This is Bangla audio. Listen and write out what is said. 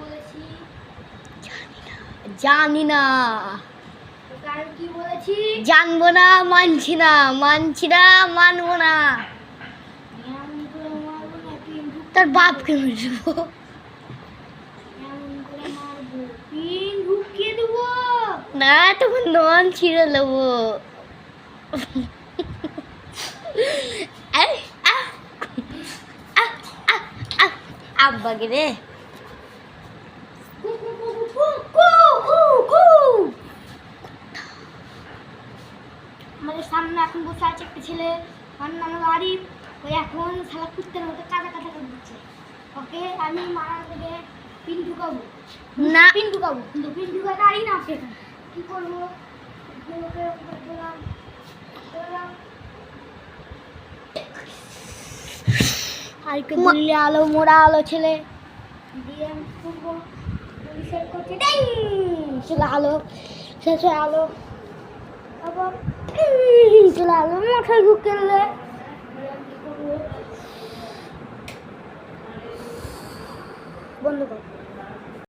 বলেছি? জানি না। কাল কি বলেছি? জানবো না, মানছি না, মানছি না, মানবো না। এমন করে মারবো না, পিন তোর বাপকে মেরবো। এমন করে মারবো, পিন ঢুকিয়ে দেবো। না, তোমার নন ছিঁড়ে দেবো। আব্বাকে রে। আমাদের সামনে এখন বসে আছে একটা ছেলে, ওর নাম হলো আরিফ। ওই এখন শালা কুত্তের মতো কাঁচা কাঁচা করে দিচ্ছে। ওকে আমি মারার থেকে পিন ঢুকাবো না। পিন ঢুকাবো, কিন্তু পিন ঢুকাতে পারি না। ওকে কি করবো? ওকে বললাম আরিফকে বললে আলো মোড়া আলো ছেলে দিয়ে আমি করবো পুলিশের করছে চলে আলো শেষে আলো আবার চলে আলো মাথায় ঢুকে এলে বন্ধ কর।